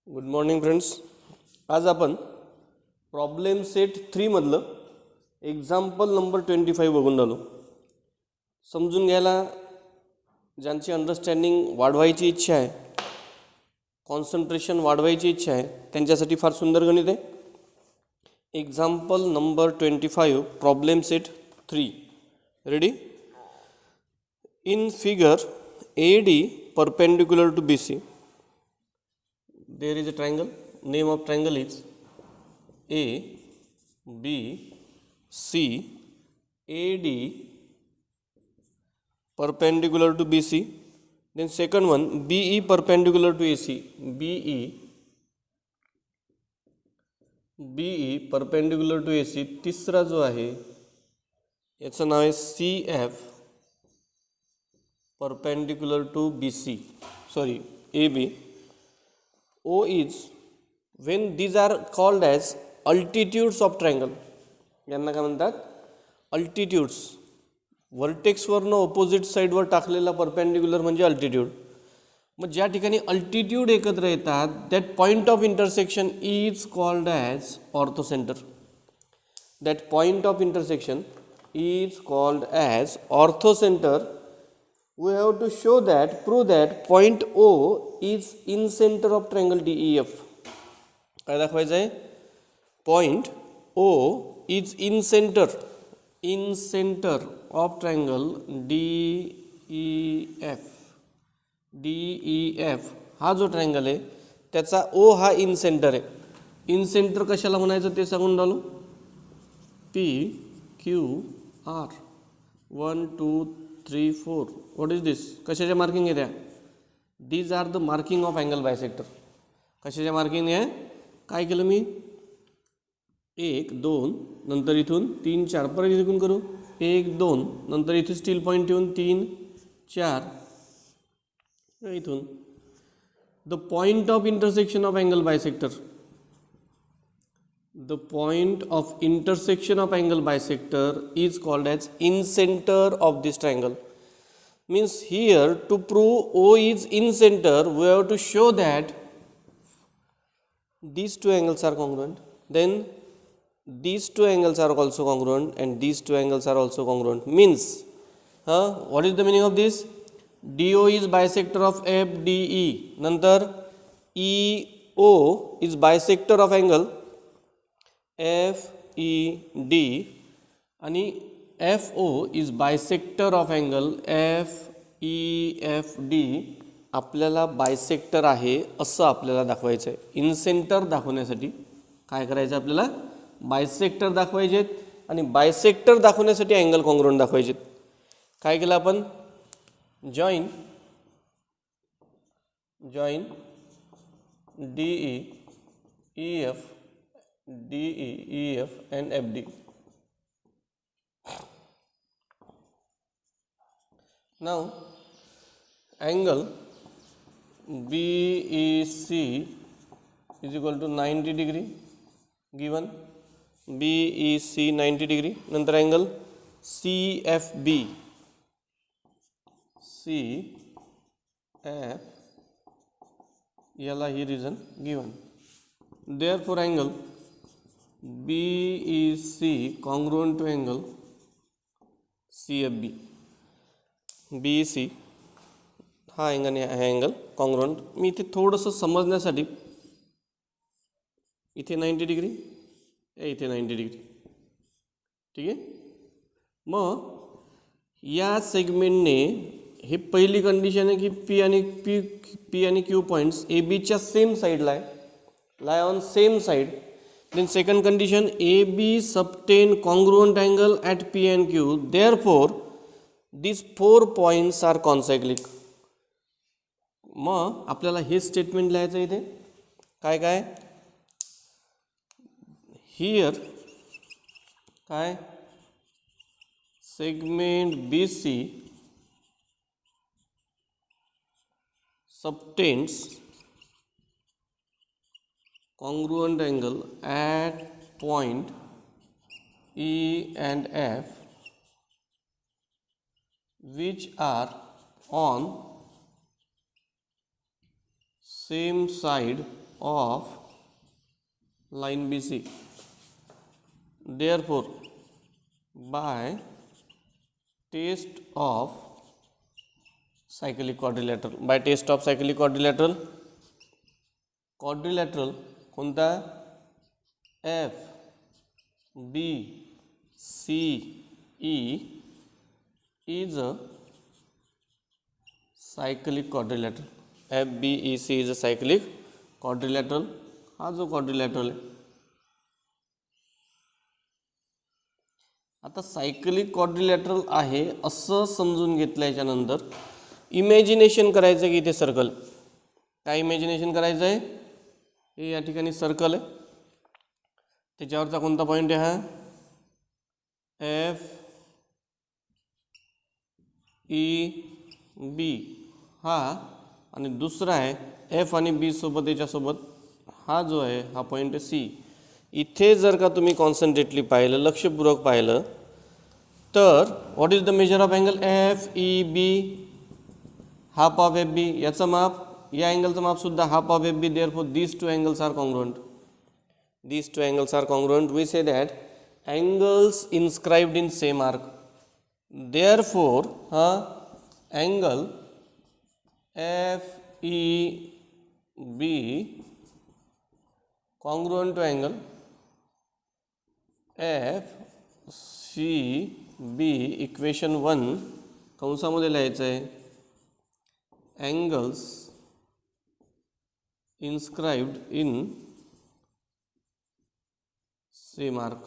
Good morning friends. आज आपण problem set 3 मधलं एक्झाम्पल नंबर 25 बघून राहिलो. समजून घ्यायला ज्यांची अंडरस्टँडिंग वाढवायची इच्छा आहे, कॉन्सन्ट्रेशन वाढवायची इच्छा आहे, त्यांच्यासाठी फार सुंदर गणित आहे. Example number 25 problem set 3. Ready? In figure AD perpendicular to BC, there is a triangle. Name of triangle is A B C. AD perpendicular to BC. Then second one BE perpendicular to AC. BE perpendicular to AC. तिसरा जो आहे याचं नाव आहे CF perpendicular to BC. Sorry, AB. O is when these are called as altitudes of triangle. यांना काय म्हणतात? Altitudes. वर्टेक्सवरनं opposite साईडवर टाकलेला परपेंडिक्युलर म्हणजे अल्टिट्यूड. मग ज्या ठिकाणी अल्टिट्यूड एकत्र येतात that point of intersection is called as orthocentre. That point of intersection is called as orthocentre. We have to show that, prove that point O is in center of triangle DEF. काय दाखवायचं आहे? Point O is in center of triangle DEF. DEF हा जो triangle आहे त्याचा O हा in centre आहे. In centre कशाला म्हणायचं ते सांगून राहिलो. PQR 1 2 3 4. What is this? कशाच्या मार्किंग आहे त्या? These are the marking of angle bisector. कशाच्या मार्किंग आहे? काय केलं मी? 1 2 नंतर इथून 3 4 परत इथून करू 1 2 नंतर इथे स्टील पॉईंट ठेवून 3 4 इथून. The point of intersection of angle bisector. The point of intersection of angle bisector is called as in center of this triangle. Means here to prove O is in center we have to show that these two angles are congruent, then these two angles are also congruent and these two angles are also congruent. Means what is the meaning of this? DO is bisector of FDE. Nantar EO is bisector of angle FED आणि FO is bisector of angle FEFD. आपल्याला bisector आहे असं आपल्याला दाखवायचं आहे. In centre दाखवण्यासाठी काय करायचं आपल्याला? बायसेक्टर दाखवायचे आहेत आणि बायसेक्टर दाखवण्यासाठी अँगल कॉन्ग्रुएंट दाखवायचे आहेत. काय केलं आपण? Join DE EF DE EF and FD. Now angle BEC is equal to 90 degree given. BEC 90 degree. नंतर angle CFB याला ही region given. Therefore angle BEC congruent to angle CFB. BEC हा angle आहे angle congruent. मी इथे थोडंसं समजण्यासाठी इथे 90 degree इथे 90 degree. ठीक आहे. मग या सेगमेंटने हे पहिली कंडिशन आहे की P आणि Q पॉईंट्स ABच्या सेम साईडला आहे, lie on same side. Then second condition AB subtend congruent angle at P and Q. Therefore these 4 points are concyclic. मग आपल्याला हे स्टेटमेंट लिहायचं इथे काय काय हिअर काय segment BC subtends congruent angle at point E and F which are on same side of line BC. Therefore, by test of cyclic quadrilateral, by test of cyclic quadrilateral, quadrilateral कोणता F B C E is a cyclic quadrilateral. F B E C is a cyclic quadrilateral. हा जो quadrilateral आहे, आता cyclic quadrilateral आहे असं समजून घेतल्याच्या नंतर इमॅजिनेशन करायचं की इथे सर्कल. काय इमॅजिनेशन करायचं आहे? हे या ठिकाणी सर्कल आहे, त्याच्यावरचा कोणता पॉईंट आहे? हा एफ ई बी हा, आणि दुसरा आहे एफ आणि बी सोबत याच्यासोबत हा जो आहे हा पॉईंट आहे सी. इथे जर का तुम्ही कॉन्सन्ट्रेटली पाहिलं, लक्षपूर्वक पाहिलं, तर what is the measure of angle? F E B half of F B. याचं माप, या अँगलचं माप सुद्धा half of F B. Therefore these two angles are congruent. These two angles are congruent. We say that angles inscribed in same arc. Therefore, angle F E B congruent to angle F C B. Equation 1 कंसामध्ये लिहायचं आहे, angles inscribed in same arc.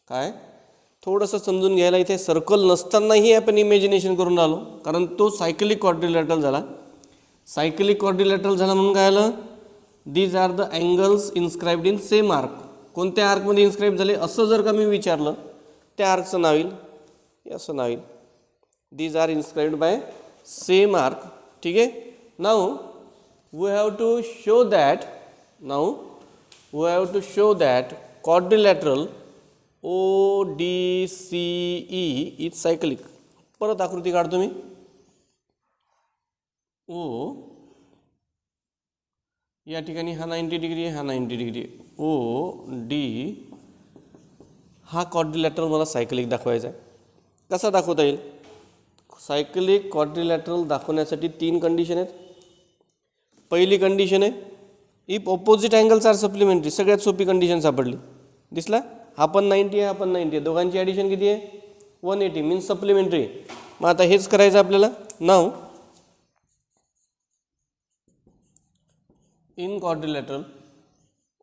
काय थोडंसं समजून घ्यायला, इथे circle नसतानाही आपण imagination करून आलो, कारण तो सायक्लिक क्वाड्रिलॅटरल झाला. सायक्लिक क्वाड्रिलॅटरल झाला म्हणून काय आलं? These are the angles inscribed in same arc. कोणत्या आर्कमध्ये इन्स्क्राईब झाले असं जर का मी विचारलं, त्या आर्कचं नाव येईल, असं नाव येईल, these are inscribed by same arc. ठीक आहे. Now we have to show that quadrilateral ODCE is cyclic. परत आकृती काढतो मी. O या ठिकाणी हा 90 डिग्री आहे, हा 90 डिग्री आहे. O D हा क्वाड्रिलॅटरल मला सायक्लिक दाखवायचा आहे. कसा दाखवता येईल? सायक्लिक क्वाड्रिलॅटरल दाखवण्यासाठी 3 कंडिशन आहेत. पहिली कंडिशन आहे, if opposite angles are supplementary. सगळ्यात सोपी कंडिशन सापडली. दिसला? हा पण 90 आहे, हा पण 90 आहे. दोघांची ॲडिशन किती आहे? 180 मीन्स सप्लिमेंटरी. मग आता हेच करायचं आपल्याला. नाव in quadrilateral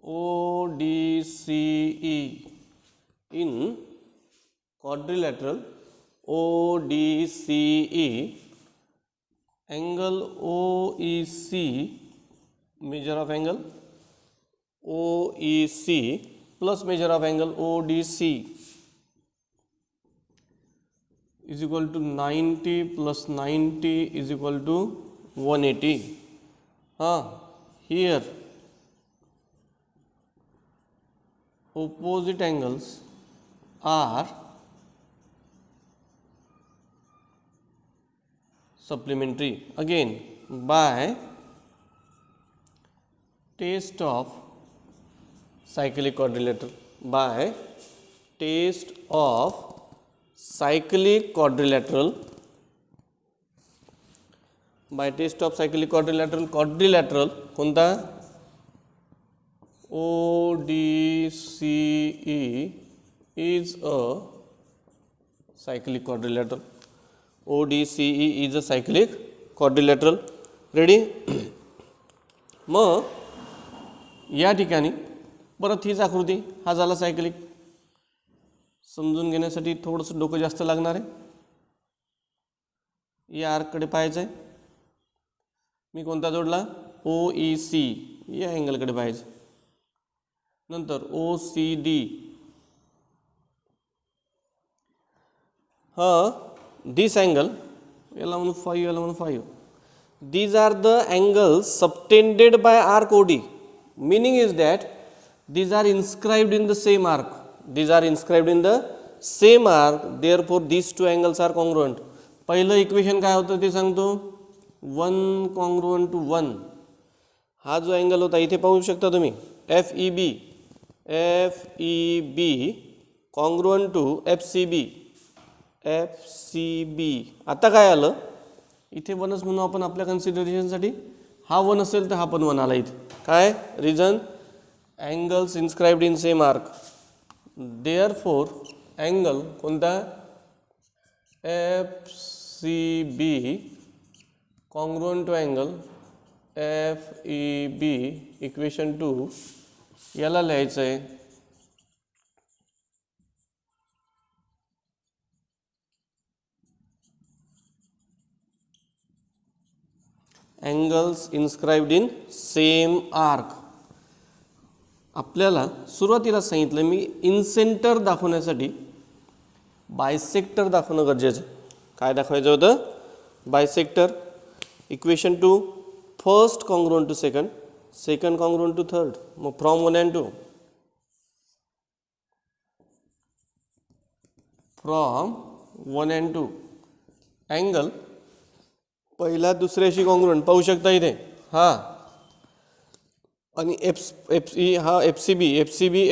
ODCE, in quadrilateral ODCE, angle OEC, measure of angle OEC plus measure of angle ODC is equal to 90 plus 90 is equal to 180. Here opposite angles are supplementary. Again, by test of cyclic quadrilateral, by test of cyclic quadrilateral, by test of cyclic quadrilateral, quadrilateral कोणता? ODCE is a cyclic quadrilateral. ODCE is a cyclic quadrilateral. Ready? मग या ठिकाणी परत हीच आकृती, हा झाला cyclic. समजून घेण्यासाठी थोडंसं डोकं जास्त लागणार आहे. या आर्ककडे पाहायचं आहे. मी कोणता जोडला? OEC. या अँगलकडे पाहायचं. नंतर OCD. This angle, याला म्हणू 5, याला म्हणू 5. These are the angles subtended by arc OD. Meaning is that these are inscribed in the same arc. These are inscribed in the same arc. Therefore, these two angles are congruent. पहिलं equation काय होतं ते सांगतो. 1 congruent to 1. हा जो angle होता इथे पाहू शकता तुम्ही FEB कॉन्ग्रुअंट टू FCB. आता काय आलं इथे वनच म्हणून आपण आपल्या कन्सिडरेशनसाठी, हा वन असेल तर हा पण वन आला इथे. काय reason? Angles inscribed in same arc. Therefore angle कोणता? FCB congruent to angle FEB equation 2 याला लिहायचं आहे angles inscribed in same arc. आपल्याला सुरुवातीला सांगितलं मी इनसेंटर दाखवण्यासाठी बायसेक्टर दाखवणं गरजेचं. काय दाखवायचं होतं? Bisector. Equation 2 first congruent to second, second congruent to third. मग from 1 and 2, from 1 and 2 angle पहिला दुसऱ्याशी कॉन्ग्रुअंट पाहू शकता इथे. हा आणि हा FCB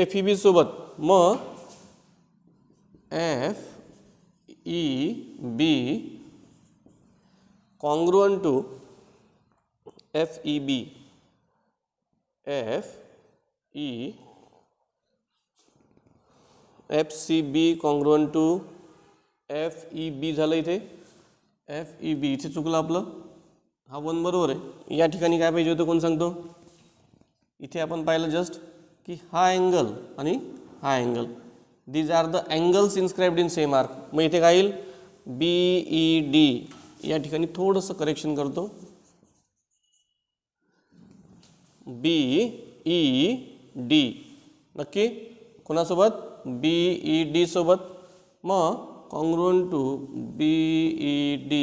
FEB सोबत. मग FEB congruent to FEB FCB congruent to FEB झालं इथे. FEB इथे चुकलं आपलं, हा वन बरोबर आहे. या ठिकाणी काय पाहिजे होतं कोण सांगतो? इथे आपण पाहिलं जस्ट की हा अँगल आणि हा angle, these are the angles inscribed in same arc. मग इथे काय येईल? BED. या ठिकाणी थोडंसं करेक्शन करतो, BED. नक्की कोणासोबत? BED सोबत. मग congruent to BED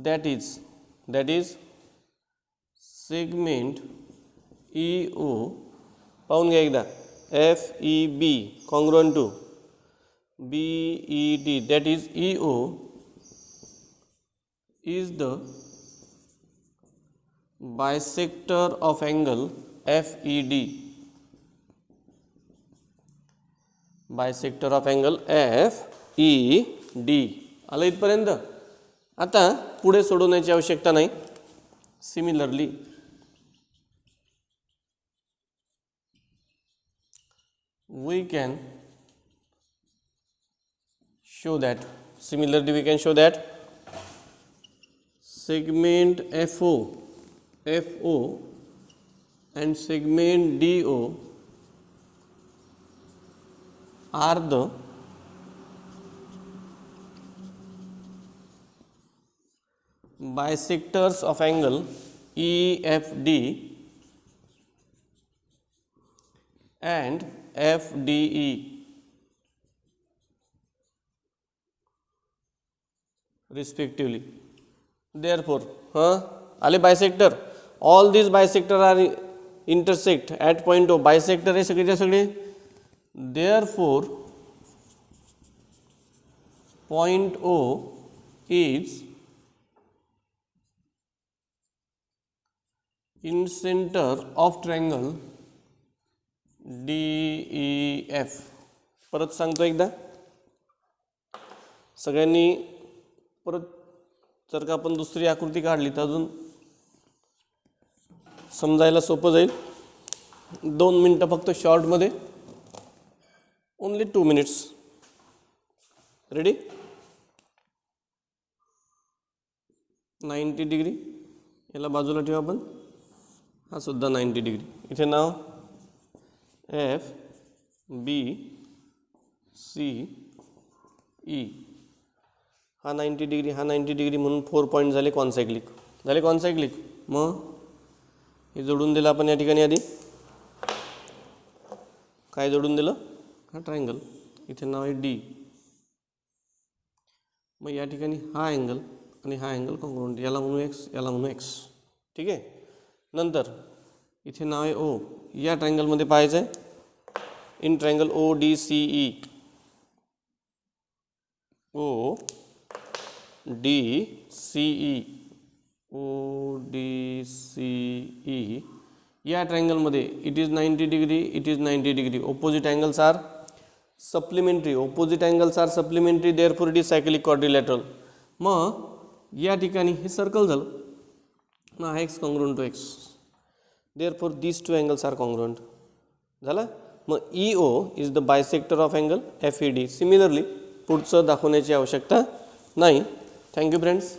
that is segment EO. पाहून घ्या एकदा. FEB congruent to BED that is EO is the bisector of angle FED. Bisector of angle FED. आलं इथपर्यंत. आता पुढे सोडवण्याची आवश्यकता नाही. Similarly we can show that segment FO and segment DO are the bisectors of angle EFD and FDE. respectively. Therefore, आले bisector. All these bisector are intersect at point O. Bisector आहे सगळेच्या सगळे. Therefore, point O is in center of triangle DEF. परत सांगतो एकदा सगळ्यांनी. परत जर का आपण दुसरी आकृती काढली तर अजून समजायला सोपं जाईल. 2 मिनिटं फक्त शॉर्टमध्ये, ओनली 2 minutes. रेडी? 90 डिग्री याला बाजूला ठेवू आपण. हा सुद्धा 90 डिग्री. इथे नाव FBCE. हा 90 डिग्री, हा 90 डिग्री म्हणून 4 पॉईंट झाले कॉन्सायक्लिक. मग हे जोडून दिलं आपण या ठिकाणी. आधी काय जोडून दिलं? हा ट्रायंगल. इथे नाव आहे D. मग या ठिकाणी हा अँगल आणि हा अँगल कॉन्ग्रुअंट. याला म्हणू X, याला म्हणू X. ठीक आहे. नंतर इथे नाव आहे O. या ट्रायंगलमध्ये पाहायचं आहे in triangle ODCE. ODCE ODCE या ट्रायंगलमध्ये it is 90 degree, it is 90 degree. Opposite angles are supplementary, opposite angles are supplementary, therefore it is cyclic quadrilateral. मग या ठिकाणी हे सर्कल झालं, मग हा X congruent to X, therefore these two angles are congruent झालं. मग EO is the bisector of angle FED. Similarly पुढचं दाखवण्याची आवश्यकता नाही. Thank you friends.